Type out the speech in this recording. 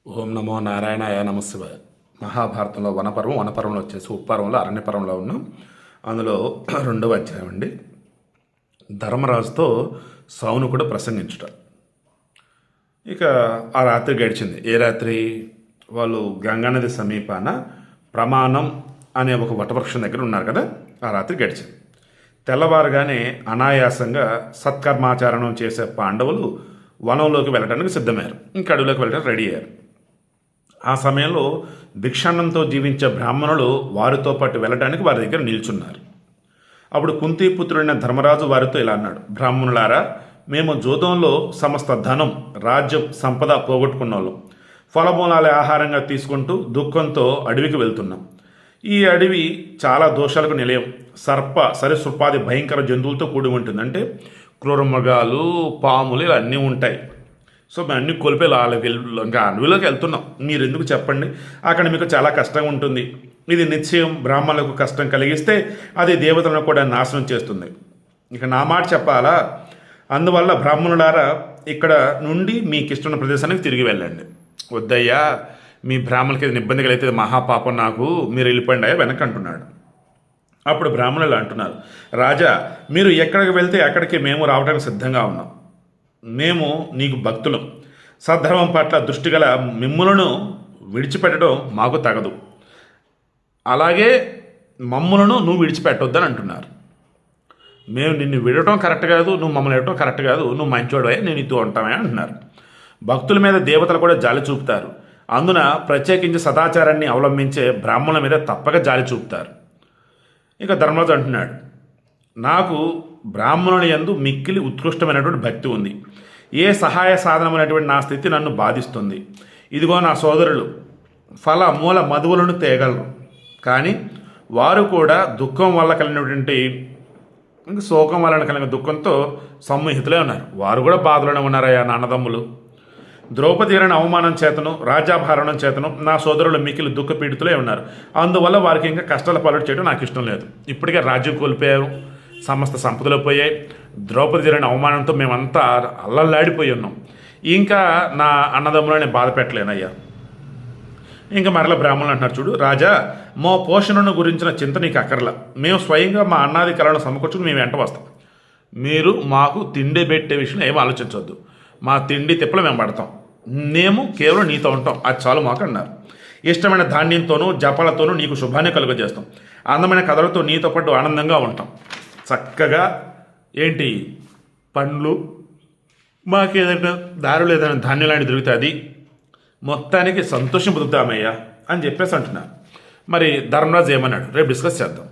ఓం నమో నారాయణాయ నమశివాయ. మహాభారతంలో వనపర్వంలో వచ్చేసి ఉప్పర్వంలో అరణ్యపర్వంలో ఉన్నాం. అందులో 2వ అధ్యాయం అండి. ధర్మరాజుతో సౌనకుడు ప్రసంగించుట. ఇక ఆ రాత్రి గడిచింది. ఏ రాత్రి? వాళ్ళు గంగానది సమీపాన ప్రమాణం అనే ఒక వటవృక్షం దగ్గర ఉన్నారు కదా, ఆ రాత్రి గడిచింది. తెల్లవారుగానే అనాయాసంగా సత్కర్మాచరణం చేసే పాండవులు వనంలోకి వెళ్ళడానికి సిద్ధమయ్యారు. ఇంకా అడవిలోకి వెళ్ళడానికి రెడీ అయ్యారు. ఆ సమయంలో భిక్షాన్నంతో జీవించే బ్రాహ్మణులు వారితో పాటు వెళ్ళడానికి వారి దగ్గర నిల్చున్నారు. అప్పుడు కుంతీపుత్రుడైన ధర్మరాజు వారితో ఇలా అన్నాడు: బ్రాహ్మణులారా, మేము జూదంలో సమస్త ధనం, రాజ్యం, సంపద పోగొట్టుకున్న వాళ్ళం. ఫలమూలాల ఆహారంగా తీసుకుంటూ దుఃఖంతో అడవికి వెళ్తున్నాం. ఈ అడవి చాలా దోషాలకు నిలయం. సరీసృపాది భయంకర జంతువులతో కూడి ఉంటుంది. అంటే క్రూరమృగాలు, పాములు ఇలా అన్నీ ఉంటాయి. సో మేము అన్ని కోల్పోయి ఇంకా అడవిలోకి వెళ్తున్నాం. మీరు ఎందుకు చెప్పండి? అక్కడ మీకు చాలా కష్టంగా ఉంటుంది. ఇది నిశ్చయం బ్రాహ్మణులకు కష్టం కలిగిస్తే అది దేవతలను కూడా నాశనం చేస్తుంది. ఇక నా మాట చెప్పాలా? అందువల్ల బ్రాహ్మణులారా, ఇక్కడ నుండి మీకు ఇష్టమైన ప్రదేశానికి తిరిగి వెళ్ళండి. వద్దయ్యా, మీ బ్రాహ్మణులకి ఏదైనా ఇబ్బంది కలిగితే మహాపాపం, నాకు మీరు వెళ్ళిపోండి అయ్యా వెనక్కి అంటున్నాడు. అప్పుడు బ్రాహ్మణులు అంటున్నారు: రాజా, మీరు ఎక్కడికి వెళ్తే అక్కడికి మేము రావడానికి సిద్ధంగా ఉన్నాం. మేము నీకు భక్తులం. సద్ధర్మం పట్ల దృష్టి గల మిమ్ములను విడిచిపెట్టడం మాకు తగదు. అలాగే మమ్ములను నువ్వు విడిచిపెట్టొద్దని అంటున్నారు. మేము నిన్ను విడటం కరెక్ట్ కాదు, నువ్వు మమ్మల్ని విడటం కరెక్ట్ కాదు, నువ్వు మంచోడవే, నేను ఇతూ ఉంటామే అంటున్నారు. భక్తుల మీద దేవతలు కూడా జాలి చూపుతారు. అందున ప్రత్యేకించి సదాచారాన్ని అవలంబించే బ్రాహ్మణుల మీద తప్పక జాలి చూపుతారు. ఇక ధర్మరాజు అంటున్నాడు: నాకు బ్రాహ్మణుని యందు మిక్కిలి ఉత్కృష్టమైనటువంటి భక్తి ఉంది. ఏ సహాయ సాధనమైనటువంటి నా స్థితి నన్ను బాధిస్తుంది. ఇదిగో నా సోదరులు ఫల మూల మధువులను తేగలరు, కానీ వారు కూడా దుఃఖం వల్ల కలిగినటువంటి శోకం వలన కలిగిన దుఃఖంతో సమ్మిహితులే ఉన్నారు. వారు కూడా బాధలోనే ఉన్నారయ్యా నా అన్నదమ్ములు. ద్రౌపది గారిని అవమానం చేతను, రాజ్యాభరణం చేతను నా సోదరులు మిక్కిలి దుఃఖపీడితులే ఉన్నారు. అందువల్ల వారికి ఇంకా కష్టాల పాలన చేయడం నాకు ఇష్టం లేదు. ఇప్పటికే రాజ్యం కోల్పోయారు, సమస్త సంపదలు పోయాయి. ద్రౌపది జరిగిన అవమానంతో మేమంతా అల్లల్లాడిపోయి ఉన్నాం. ఇంకా నా అన్నదమ్ములని బాధ పెట్టలేనయ్యా. ఇంకా మరల బ్రాహ్మణులు అంటున్నారు: చూడు రాజా, మా పోషణను గురించిన చింత నీకు అక్కర్లా. మేము స్వయంగా మా అన్నాది కళను సమకూర్చుకుని మేము వెంట వస్తాం. మీరు మాకు తిండి పెట్టే విషయం ఏమీ ఆలోచించవద్దు. మా తిండి తిప్పలు మేము పడతాం. మేము కేవలం నీతో ఉంటాం, అది చాలు మాకు అన్నారు. ఇష్టమైన ధాన్యంతోనూ జపాలతోనూ నీకు శుభాన్ని కలుగజేస్తాం. అందమైన కథలతో నీతో పాటు ఆనందంగా ఉంటాం. చక్కగా ఏంటి పండ్లు, మాకేదైనా దారులు ఏదైనా ధాన్యం లాంటి దొరుకుతుంది, మొత్తానికి సంతోషం బతుకుతామయ్యా అని చెప్పేసి అంటున్నారు. మరి ధర్మరాజు ఏమన్నాడు రేపు డిస్కస్ చేద్దాం.